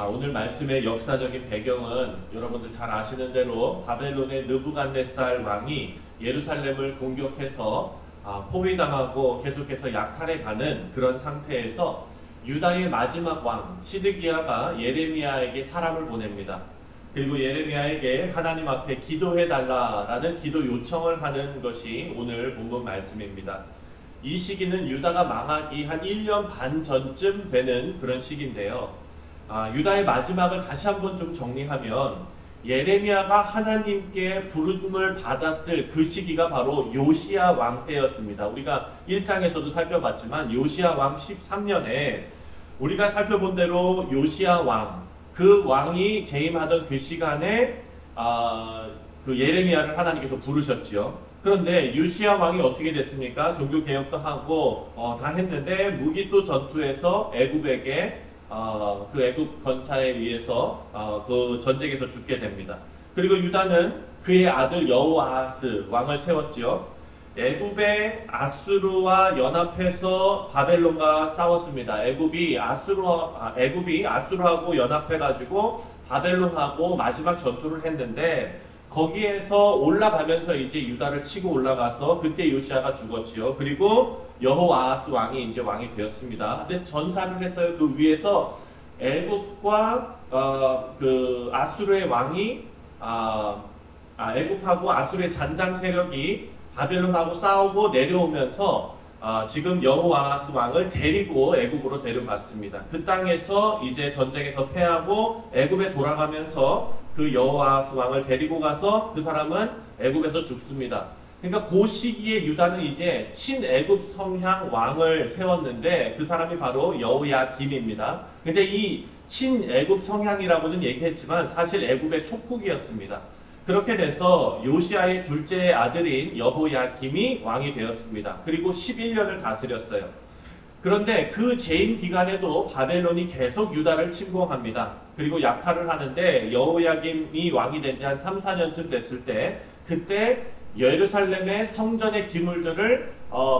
오늘 말씀의 역사적인 배경은 여러분들 잘 아시는 대로 바벨론의 느부갓네살 왕이 예루살렘을 공격해서 포위당하고 계속해서 약탈해가는 그런 상태에서 유다의 마지막 왕 시드기야가 예레미야에게 사람을 보냅니다. 그리고 예레미야에게 하나님 앞에 기도해달라라는 기도 요청을 하는 것이 오늘 본문 말씀입니다. 이 시기는 유다가 망하기 한 1년 반 전쯤 되는 그런 시기인데요. 유다의 마지막을 다시 한번 좀 정리하면 예레미야가 하나님께 부름을 받았을 그 시기가 바로 요시야 왕 때였습니다. 우리가 1장에서도 살펴봤지만 요시야 왕 13년에 우리가 살펴본 대로 요시야 왕, 그 왕이 재임하던 그 시간에 그 예레미야를 하나님께서 부르셨죠. 그런데 요시야 왕이 어떻게 됐습니까? 종교개혁도 하고 다 했는데 무기또 전투에서 애굽에게 그 애굽 건사에 의해서 그 전쟁에서 죽게 됩니다. 그리고 유다는 그의 아들 여호아하스 왕을 세웠지요. 애굽의 아수르와 연합해서 바벨론과 싸웠습니다. 애굽이 아수르하고 연합해가지고 바벨론하고 마지막 전투를 했는데 거기에서 올라가면서 이제 유다를 치고 올라가서 그때 요시야가 죽었지요. 그리고 여호아하스 왕이 이제 왕이 되었습니다. 근데 전사를 했어요. 그 위에서 애굽과 그 아수르의 왕이 애굽하고 아수르의 잔당 세력이 바벨론하고 싸우고 내려오면서 지금 여호아하스 왕을 데리고 애굽으로 데려갔습니다. 그 땅에서 이제 전쟁에서 패하고 애굽에 돌아가면서 그 여호아하스 왕을 데리고 가서 그 사람은 애굽에서 죽습니다. 그러니까 그 시기에 유다는 이제 친애굽 성향 왕을 세웠는데 그 사람이 바로 여호야김입니다. 근데 이 친애굽 성향이라고는 얘기했지만 사실 애굽의 속국이었습니다. 그렇게 돼서 요시야의 둘째 아들인 여호야김이 왕이 되었습니다. 그리고 11년을 다스렸어요. 그런데 그 재임 기간에도 바벨론이 계속 유다를 침공합니다. 그리고 약탈을 하는데 여호야김이 왕이 된 지 한 3, 4년쯤 됐을 때 그때 예루살렘의 성전의 기물들을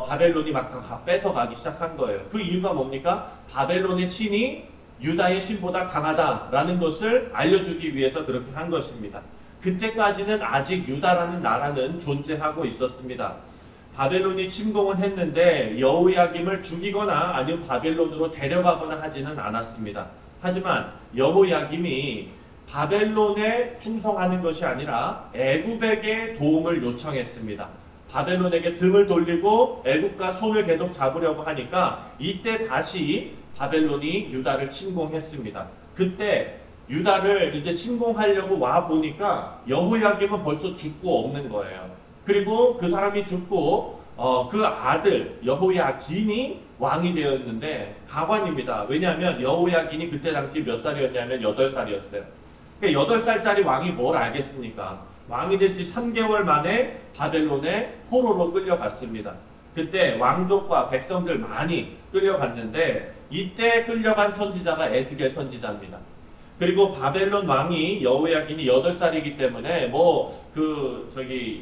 바벨론이 막 다 뺏어가기 시작한 거예요. 그 이유가 뭡니까? 바벨론의 신이 유다의 신보다 강하다라는 것을 알려주기 위해서 그렇게 한 것입니다. 그때까지는 아직 유다라는 나라는 존재하고 있었습니다. 바벨론이 침공을 했는데 여호야김을 죽이거나 아니면 바벨론으로 데려가거나 하지는 않았습니다. 하지만 여호야김이 바벨론에 충성하는 것이 아니라 애굽에게 도움을 요청했습니다. 바벨론에게 등을 돌리고 애굽과 손을 계속 잡으려고 하니까 이때 다시 바벨론이 유다를 침공했습니다. 그때 유다를 이제 침공하려고 와 보니까 여호야김은 벌써 죽고 없는 거예요. 그리고 그 사람이 죽고 그 아들 여호야긴이 왕이 되었는데 가관입니다. 왜냐하면 여호야긴이 그때 당시 몇 살이었냐면 8살이었어요. 그러니까 8살짜리 왕이 뭘 알겠습니까? 왕이 된 지 3개월 만에 바벨론에 포로로 끌려갔습니다. 그때 왕족과 백성들 많이 끌려갔는데 이때 끌려간 선지자가 에스겔 선지자입니다. 그리고 바벨론 왕이 여호야긴이 8살이기 때문에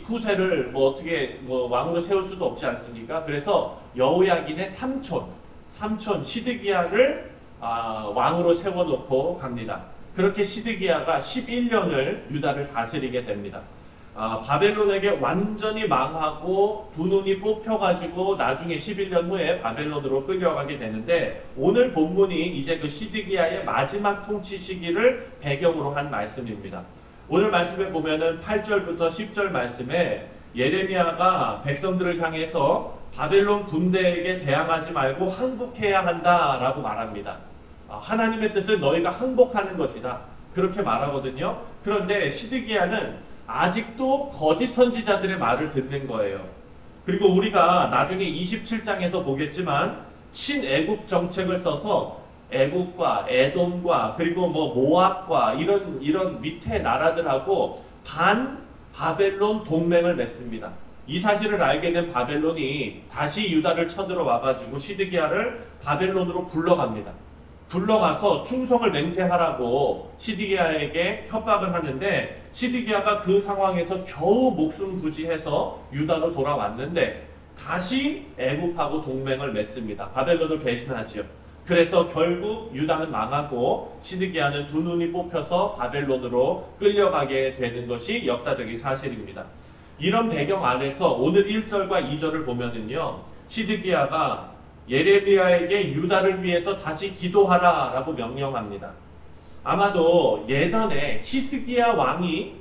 후세를 어떻게 왕으로 세울 수도 없지 않습니까? 그래서 여호야긴의 삼촌 시드기야를 왕으로 세워놓고 갑니다. 그렇게 시드기야가 11년을 유다를 다스리게 됩니다. 바벨론에게 완전히 망하고 두 눈이 뽑혀가지고 나중에 11년 후에 바벨론으로 끌려가게 되는데 오늘 본문이 이제 그 시드기야의 마지막 통치 시기를 배경으로 한 말씀입니다. 오늘 말씀에 보면은 8절부터 10절 말씀에 예레미야가 백성들을 향해서 바벨론 군대에게 대항하지 말고 항복해야 한다라고 말합니다. 하나님의 뜻은 너희가 항복하는 것이다. 그렇게 말하거든요. 그런데 시드기야는 아직도 거짓 선지자들의 말을 듣는 거예요. 그리고 우리가 나중에 27장에서 보겠지만 친애굽 정책을 써서 애굽과 에돔과 그리고 모압과 이런 밑에 나라들하고 반 바벨론 동맹을 맺습니다. 이 사실을 알게 된 바벨론이 다시 유다를 쳐들어와 가지고 시드기야를 바벨론으로 불러갑니다. 불러가서 충성을 맹세하라고 시드기야에게 협박을 하는데 시드기야가 그 상황에서 겨우 목숨 부지해서 유다로 돌아왔는데 다시 애굽하고 동맹을 맺습니다. 바벨론을 배신하지요. 그래서 결국 유다는 망하고 시드기야는 두 눈이 뽑혀서 바벨론으로 끌려가게 되는 것이 역사적인 사실입니다. 이런 배경 안에서 오늘 1절과 2절을 보면은요, 시드기야가 예레미야에게 유다를 위해서 다시 기도하라 라고 명령합니다. 아마도 예전에 히스기야 왕이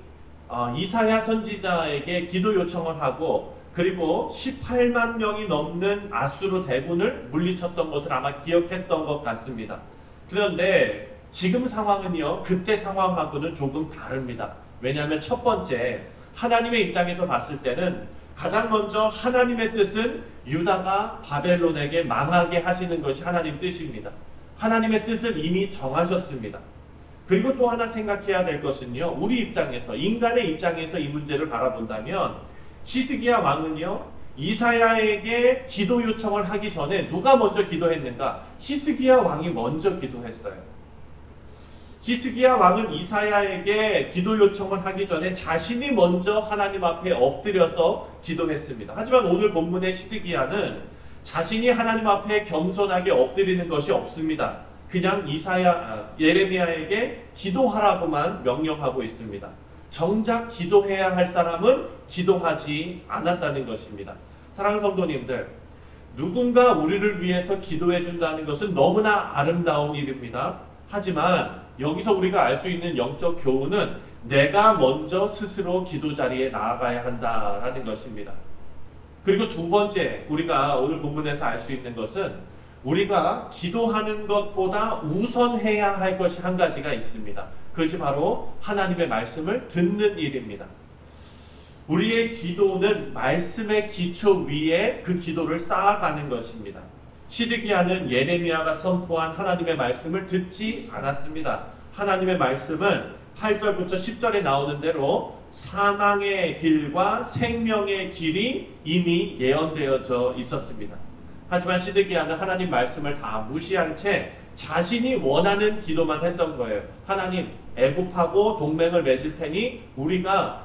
이사야 선지자에게 기도 요청을 하고 그리고 18만 명이 넘는 아수르 대군을 물리쳤던 것을 아마 기억했던 것 같습니다. 그런데 지금 상황은요, 그때 상황하고는 조금 다릅니다. 왜냐하면 첫 번째, 하나님의 입장에서 봤을 때는 가장 먼저 하나님의 뜻은 유다가 바벨론에게 망하게 하시는 것이 하나님 뜻입니다. 하나님의 뜻을 이미 정하셨습니다. 그리고 또 하나 생각해야 될 것은요, 우리 입장에서, 인간의 입장에서 이 문제를 바라본다면 히스기야 왕은요, 이사야에게 기도 요청을 하기 전에 누가 먼저 기도했는가? 히스기야 왕이 먼저 기도했어요. 히스기야 왕은 이사야에게 기도 요청을 하기 전에 자신이 먼저 하나님 앞에 엎드려서 기도했습니다. 하지만 오늘 본문의 시드기야는 자신이 하나님 앞에 겸손하게 엎드리는 것이 없습니다. 그냥 예레미야에게 기도하라고만 명령하고 있습니다. 정작 기도해야 할 사람은 기도하지 않았다는 것입니다. 사랑하는 성도님들, 누군가 우리를 위해서 기도해 준다는 것은 너무나 아름다운 일입니다. 하지만 여기서 우리가 알 수 있는 영적 교훈은 내가 먼저 스스로 기도 자리에 나아가야 한다라는 것입니다. 그리고 두 번째, 우리가 오늘 본문에서 알 수 있는 것은 우리가 기도하는 것보다 우선해야 할 것이 한 가지가 있습니다. 그것이 바로 하나님의 말씀을 듣는 일입니다. 우리의 기도는 말씀의 기초 위에 그 기도를 쌓아가는 것입니다. 시드기야는 예레미야가 선포한 하나님의 말씀을 듣지 않았습니다. 하나님의 말씀은 8절부터 10절에 나오는 대로 사망의 길과 생명의 길이 이미 예언되어져 있었습니다. 하지만 시드기야는 하나님 말씀을 다 무시한 채 자신이 원하는 기도만 했던 거예요. 하나님, 애굽하고 동맹을 맺을 테니 우리가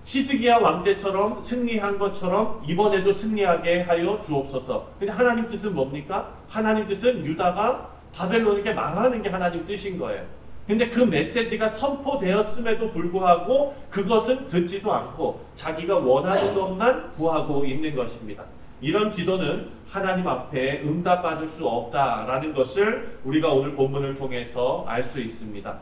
히스기야 왕 때처럼 승리한 것처럼 이번에도 승리하게 하여 주옵소서. 근데 하나님 뜻은 뭡니까? 하나님 뜻은 유다가 바벨론에게 망하는 게 하나님 뜻인 거예요. 근데 그 메시지가 선포되었음에도 불구하고 그것은 듣지도 않고 자기가 원하는 것만 구하고 있는 것입니다. 이런 기도는 하나님 앞에 응답받을 수 없다라는 것을 우리가 오늘 본문을 통해서 알 수 있습니다.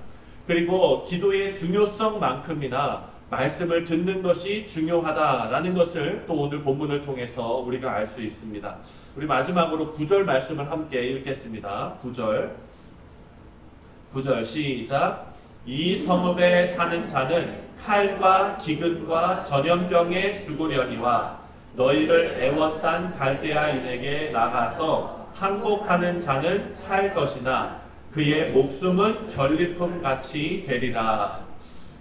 그리고 기도의 중요성만큼이나 말씀을 듣는 것이 중요하다라는 것을 또 오늘 본문을 통해서 우리가 알 수 있습니다. 우리 마지막으로 9절 말씀을 함께 읽겠습니다. 9절 시작. 이 성읍에 사는 자는 칼과 기근과 전염병에 죽으려니와 너희를 애워싼 갈대아인에게 나가서 항복하는 자는 살 것이나 그의 목숨은 전리품 같이 되리라.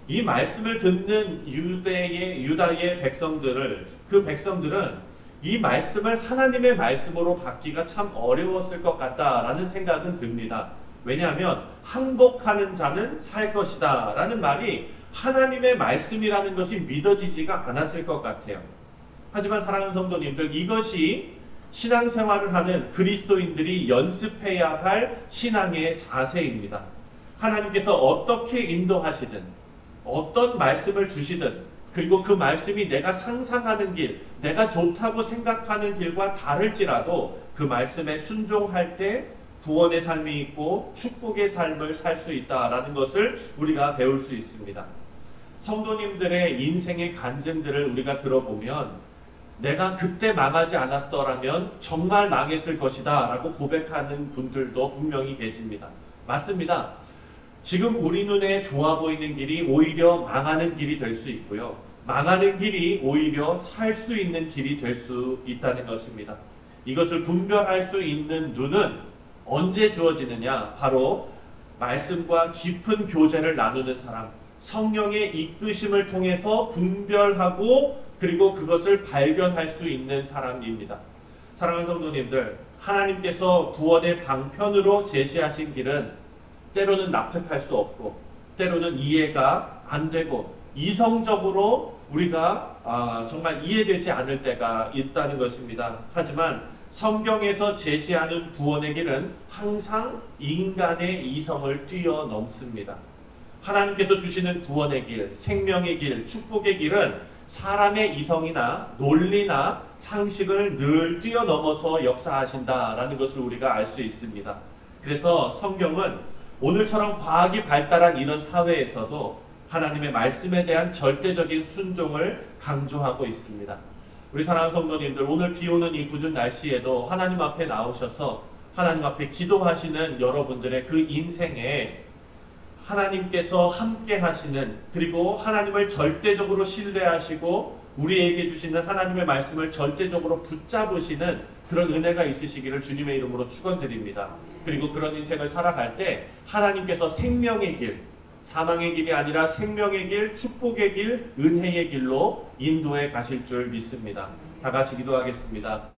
이 말씀을 듣는 유다의 백성들은 이 말씀을 하나님의 말씀으로 받기가 참 어려웠을 것 같다라는 생각은 듭니다. 왜냐하면 항복하는 자는 살 것이다 라는 말이 하나님의 말씀이라는 것이 믿어지지가 않았을 것 같아요. 하지만 사랑하는 성도님들, 이것이 신앙생활을 하는 그리스도인들이 연습해야 할 신앙의 자세입니다. 하나님께서 어떻게 인도하시든 어떤 말씀을 주시든 그리고 그 말씀이 내가 상상하는 길, 내가 좋다고 생각하는 길과 다를지라도 그 말씀에 순종할 때 구원의 삶이 있고 축복의 삶을 살 수 있다라는 것을 우리가 배울 수 있습니다. 성도님들의 인생의 간증들을 우리가 들어보면 내가 그때 망하지 않았더라면 정말 망했을 것이다 라고 고백하는 분들도 분명히 계십니다. 맞습니다. 지금 우리 눈에 좋아 보이는 길이 오히려 망하는 길이 될 수 있고요. 망하는 길이 오히려 살 수 있는 길이 될 수 있다는 것입니다. 이것을 분별할 수 있는 눈은 언제 주어지느냐? 바로 말씀과 깊은 교제를 나누는 사람, 성령의 이끄심을 통해서 분별하고 그리고 그것을 발견할 수 있는 사람입니다. 사랑하는 성도님들, 하나님께서 구원의 방편으로 제시하신 길은 때로는 납득할 수 없고 때로는 이해가 안 되고 이성적으로 우리가 정말 이해되지 않을 때가 있다는 것입니다. 하지만 성경에서 제시하는 구원의 길은 항상 인간의 이성을 뛰어넘습니다. 하나님께서 주시는 구원의 길, 생명의 길, 축복의 길은 사람의 이성이나 논리나 상식을 늘 뛰어넘어서 역사하신다라는 것을 우리가 알 수 있습니다. 그래서 성경은 오늘처럼 과학이 발달한 이런 사회에서도 하나님의 말씀에 대한 절대적인 순종을 강조하고 있습니다. 우리 사랑하는 성도님들, 오늘 비 오는 이 궂은 날씨에도 하나님 앞에 나오셔서 하나님 앞에 기도하시는 여러분들의 그 인생에 하나님께서 함께 하시는, 그리고 하나님을 절대적으로 신뢰하시고 우리에게 주시는 하나님의 말씀을 절대적으로 붙잡으시는 그런 은혜가 있으시기를 주님의 이름으로 축원드립니다. 그리고 그런 인생을 살아갈 때 하나님께서 생명의 길, 사망의 길이 아니라 생명의 길, 축복의 길, 은혜의 길로 인도해 가실 줄 믿습니다. 다 같이 기도하겠습니다.